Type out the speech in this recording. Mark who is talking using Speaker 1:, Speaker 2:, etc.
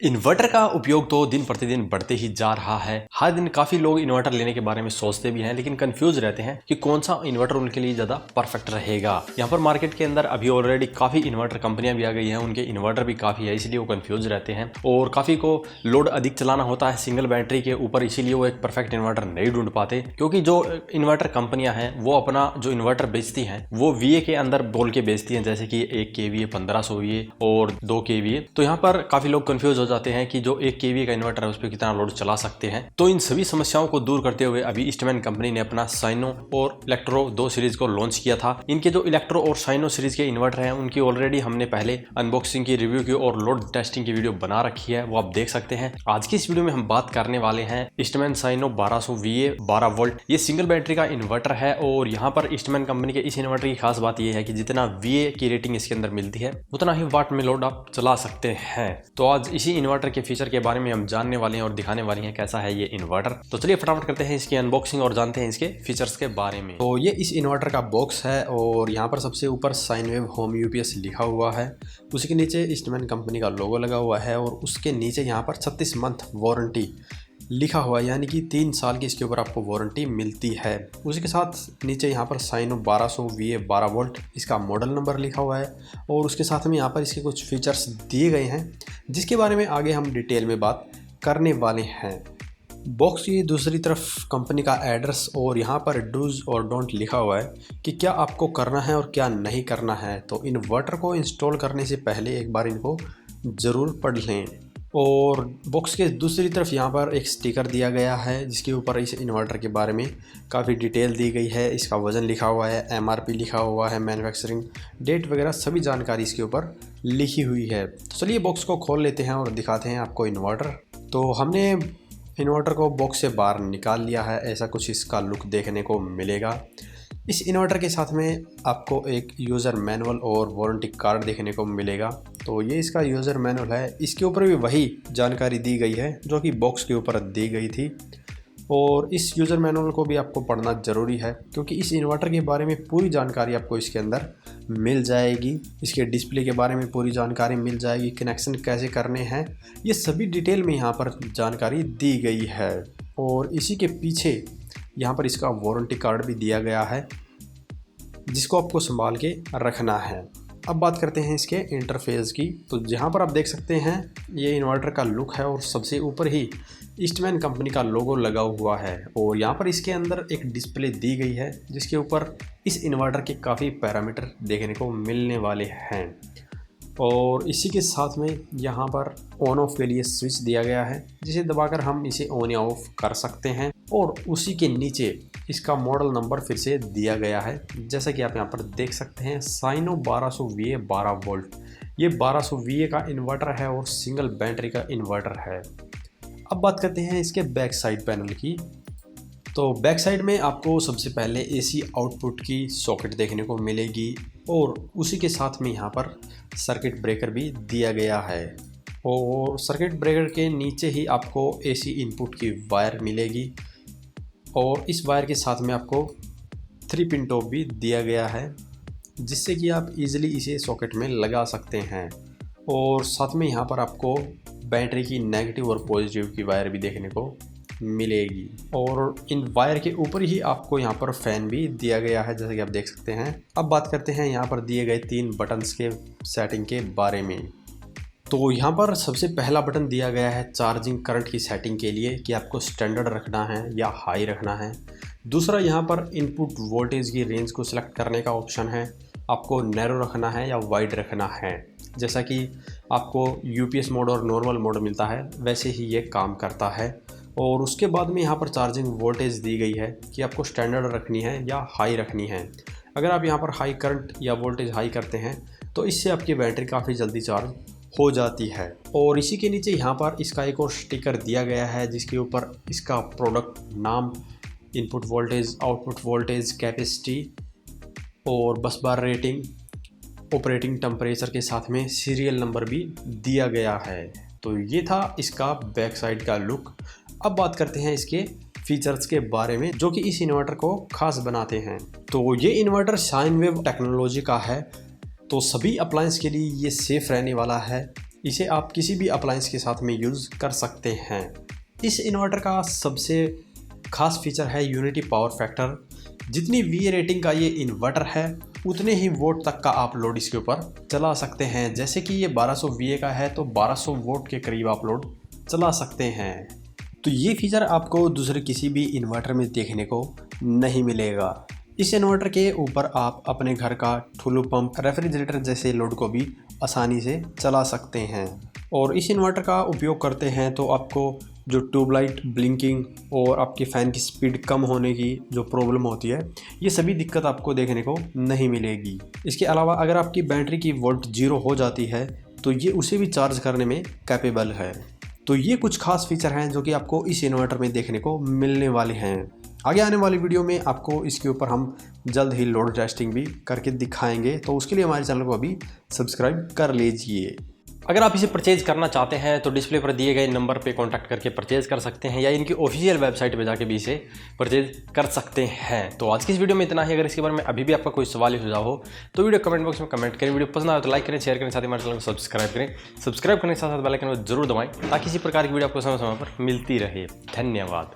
Speaker 1: Inverter का उपयोग तो दिन प्रतिदिन बढ़ते ही जा रहा है। हर दिन काफी लोग इन्वर्टर लेने के बारे में सोचते भी हैं, लेकिन कंफ्यूज रहते हैं कि कौन सा इन्वर्टर उनके लिए ज्यादा परफेक्ट रहेगा। यहाँ पर मार्केट के अंदर अभी ऑलरेडी काफी इन्वर्टर कंपनियां भी आ गई हैं, उनके इन्वर्टर भी काफी है, इसलिए वो कंफ्यूज रहते हैं और काफी को लोड अधिक चलाना होता है सिंगल बैटरी के ऊपर, इसीलिए वो एक परफेक्ट इन्वर्टर नहीं ढूंढ पाते। क्योंकि जो इन्वर्टर कंपनियां हैं वो अपना जो इन्वर्टर बेचती हैं वो VA के अंदर बोल के बेचती हैं, जैसे कि 1 kVA, 1500 VA और 2 kVA। तो यहाँ पर काफी लोग कंफ्यूज हो जाते हैं कि जो 1 kVA का इन्वर्टर है उस पर कितना लोड चला सकते हैं। तो इन सभी समस्याओं को दूर करते हुए अभी ईस्टमैन कंपनी ने अपना साइनो और इलेक्ट्रो 2 सीरीज को लॉन्च किया था। इनके जो इलेक्ट्रो और साइनो सीरीज के इन्वर्टर हैं उनकी ऑलरेडी हमने पहले अनबॉक्सिंग की, रिव्यू की और लोड टेस्टिंग की वीडियो बना रखी है, वो आप देख सकते हैं। आज की इस वीडियो में हम बात करने वाले हैं ईस्टमैन साइनो 1200 VA 12 वोल्ट। ये सिंगल बैटरी का इन्वर्टर है और यहाँ पर ईस्टमैन कंपनी के इस इन्वर्टर की खास बात यह है कि जितना VA की रेटिंग इसके अंदर मिलती है उतना ही वाट में लोड आप चला सकते हैं। तो आज इसी इन्वर्टर के फीचर के बारे में हम जानने वाले हैं और दिखाने वाले हैं कैसा है ये इन्वर्टर। तो चलिए फटाफट करते हैं इसकी अनबॉक्सिंग और जानते हैं इसके फीचर्स के बारे में। तो ये इस इन्वर्टर का बॉक्स है और यहाँ पर सबसे ऊपर साइनवेव होम UPS लिखा हुआ है, उसी के नीचे ईस्टमैन कंपनी का लोगो लगा हुआ है और उसके नीचे यहाँ पर 36 मंथ वारंटी लिखा हुआ है, यानी कि 3 साल की इसके ऊपर आपको वारंटी मिलती है। उसी के साथ नीचे यहाँ पर साइनो 1200 VA 12 वोल्ट इसका मॉडल नंबर लिखा हुआ है और उसके साथ में यहाँ पर इसके कुछ फीचर्स दिए गए हैं जिसके बारे में आगे हम डिटेल में बात करने वाले हैं। बॉक्स की दूसरी तरफ कंपनी का एड्रेस और यहाँ पर डूज और डोंट लिखा हुआ है कि क्या आपको करना है और क्या नहीं करना है। तो इन्वर्टर को इंस्टॉल करने से पहले एक बार इनको ज़रूर पढ़ लें। और बॉक्स के दूसरी तरफ यहाँ पर एक स्टिकर दिया गया है जिसके ऊपर इस इन्वर्टर के बारे में काफ़ी डिटेल दी गई है। इसका वज़न लिखा हुआ है, MRP लिखा हुआ है, मैन्युफैक्चरिंग डेट वगैरह सभी जानकारी इसके ऊपर लिखी हुई है। तो चलिए बॉक्स को खोल लेते हैं और दिखाते हैं आपको इन्वर्टर। तो हमने इन्वर्टर को बॉक्स से बाहर निकाल लिया है, ऐसा कुछ इसका लुक देखने को मिलेगा। इस इन्वर्टर के साथ में आपको एक यूज़र मैनुअल और वारंटी कार्ड देखने को मिलेगा। तो ये इसका यूज़र मैनुअल है, इसके ऊपर भी वही जानकारी दी गई है जो कि बॉक्स के ऊपर दी गई थी और इस यूज़र मैनुअल को भी आपको पढ़ना ज़रूरी है क्योंकि इस इन्वर्टर के बारे में पूरी जानकारी आपको इसके अंदर मिल जाएगी। इसके डिस्प्ले के बारे में पूरी जानकारी मिल जाएगी, कनेक्शन कैसे करने हैं ये सभी डिटेल में यहाँ पर जानकारी दी गई है। और इसी के पीछे यहाँ पर इसका वारंटी कार्ड भी दिया गया है जिसको आपको संभाल के रखना है। अब बात करते हैं इसके इंटरफेस की। तो जहाँ पर आप देख सकते हैं ये इन्वर्टर का लुक है और सबसे ऊपर ही ईस्टमैन कंपनी का लोगो लगा हुआ है और यहाँ पर इसके अंदर एक डिस्प्ले दी गई है जिसके ऊपर इस इन्वर्टर के काफ़ी पैरामीटर देखने को मिलने वाले हैं। और इसी के साथ में यहाँ पर ऑन ऑफ के लिए स्विच दिया गया है जिसे दबाकर हम इसे ऑन या ऑफ कर सकते हैं और उसी के नीचे इसका मॉडल नंबर फिर से दिया गया है जैसा कि आप यहाँ पर देख सकते हैं, साइनो 1200 VA 12 वोल्ट। ये 1200 VA का इन्वर्टर है और सिंगल बैटरी का इन्वर्टर है। अब बात करते हैं इसके बैक साइड पैनल की। तो बैक साइड में आपको सबसे पहले AC आउटपुट की सॉकेट देखने को मिलेगी और उसी के साथ में यहाँ पर सर्किट ब्रेकर भी दिया गया है और सर्किट ब्रेकर के नीचे ही आपको AC इनपुट की वायर मिलेगी और इस वायर के साथ में आपको 3 पिन टॉप भी दिया गया है जिससे कि आप इजीली इसे सॉकेट में लगा सकते हैं। और साथ में यहाँ पर आपको बैटरी की नेगेटिव और पॉजिटिव की वायर भी देखने को मिलेगी और इन वायर के ऊपर ही आपको यहाँ पर फैन भी दिया गया है जैसे कि आप देख सकते हैं। अब बात करते हैं यहाँ पर दिए गए 3 बटन्स के सेटिंग के बारे में। तो यहाँ पर सबसे पहला बटन दिया गया है चार्जिंग करंट की सेटिंग के लिए कि आपको स्टैंडर्ड रखना है या हाई रखना है। दूसरा यहाँ पर इनपुट वोल्टेज की रेंज को सिलेक्ट करने का ऑप्शन है, आपको नैरो रखना है या वाइड रखना है। जैसा कि आपको UPS मोड और नॉर्मल मोड मिलता है वैसे ही ये काम करता है। और उसके बाद में यहाँ पर चार्जिंग वोल्टेज दी गई है कि आपको स्टैंडर्ड रखनी है या हाई रखनी है। अगर आप यहाँ पर हाई करंट या वोल्टेज हाई करते हैं तो इससे आपकी बैटरी काफ़ी जल्दी चार्ज हो जाती है। और इसी के नीचे यहाँ पर इसका एक और स्टिकर दिया गया है जिसके ऊपर इसका प्रोडक्ट नाम, input voltage, output voltage, capacity और बस बार रेटिंग, ऑपरेटिंग टेम्परेचर के साथ में सीरियल नंबर भी दिया गया है। तो ये था इसका बैक साइड का लुक। अब बात करते हैं इसके फीचर्स के बारे में जो कि इस इन्वर्टर को खास बनाते हैं। तो ये इन्वर्टर साइनवेव टेक्नोलॉजी का है तो सभी अप्लायंस के लिए ये सेफ़ रहने वाला है इसे आप किसी भी अप्लायंस के साथ में यूज़ कर सकते हैं। इस इन्वर्टर का सबसे खास फीचर है यूनिटी पावर फैक्टर। जितनी वी रेटिंग का ये इन्वर्टर है उतने ही वोट तक का आप लोड इसके ऊपर चला सकते हैं। जैसे कि ये 1200 वी का है तो 1200 वोट के करीब आप लोड चला सकते हैं। तो ये फीचर आपको दूसरे किसी भी इन्वर्टर में देखने को नहीं मिलेगा। इस इन्वर्टर के ऊपर आप अपने घर का ठुल्लू पंप, रेफ्रिजरेटर जैसे लोड को भी आसानी से चला सकते हैं। और इस इन्वर्टर का उपयोग करते हैं तो आपको जो ट्यूबलाइट ब्लिंकिंग और आपके फ़ैन की स्पीड कम होने की जो प्रॉब्लम होती है, ये सभी दिक्कत आपको देखने को नहीं मिलेगी। इसके अलावा अगर आपकी बैटरी की वोल्ट 0 हो जाती है तो ये उसे भी चार्ज करने में कैपेबल है। तो ये कुछ खास फीचर हैं जो कि आपको इस इन्वर्टर में देखने को मिलने वाले हैं। आगे आने वाली वीडियो में आपको इसके ऊपर हम जल्द ही लोड टेस्टिंग भी करके दिखाएंगे, तो उसके लिए हमारे चैनल को अभी सब्सक्राइब कर लीजिए। अगर आप इसे परचेज़ करना चाहते हैं तो डिस्प्ले पर दिए गए नंबर पे कांटेक्ट करके परचेज़ कर सकते हैं या इनकी ऑफिशियल वेबसाइट पे जाके भी इसे परचेज़ कर सकते हैं। तो आज की इस वीडियो में इतना ही। अगर इसके बारे में अभी भी आपका कोई सवाल या सुझाव हो तो वीडियो कमेंट बॉक्स में कमेंट करें। वीडियो पसंद आए तो लाइक करें, शेयर करें, साथ ही हमारे चैनल को सब्सक्राइब करें। सब्सक्राइब करने के साथ साथ बेल आइकन को जरूर दबाएं ताकि इसी प्रकार की वीडियो आपको समय समय पर मिलती रहे। धन्यवाद।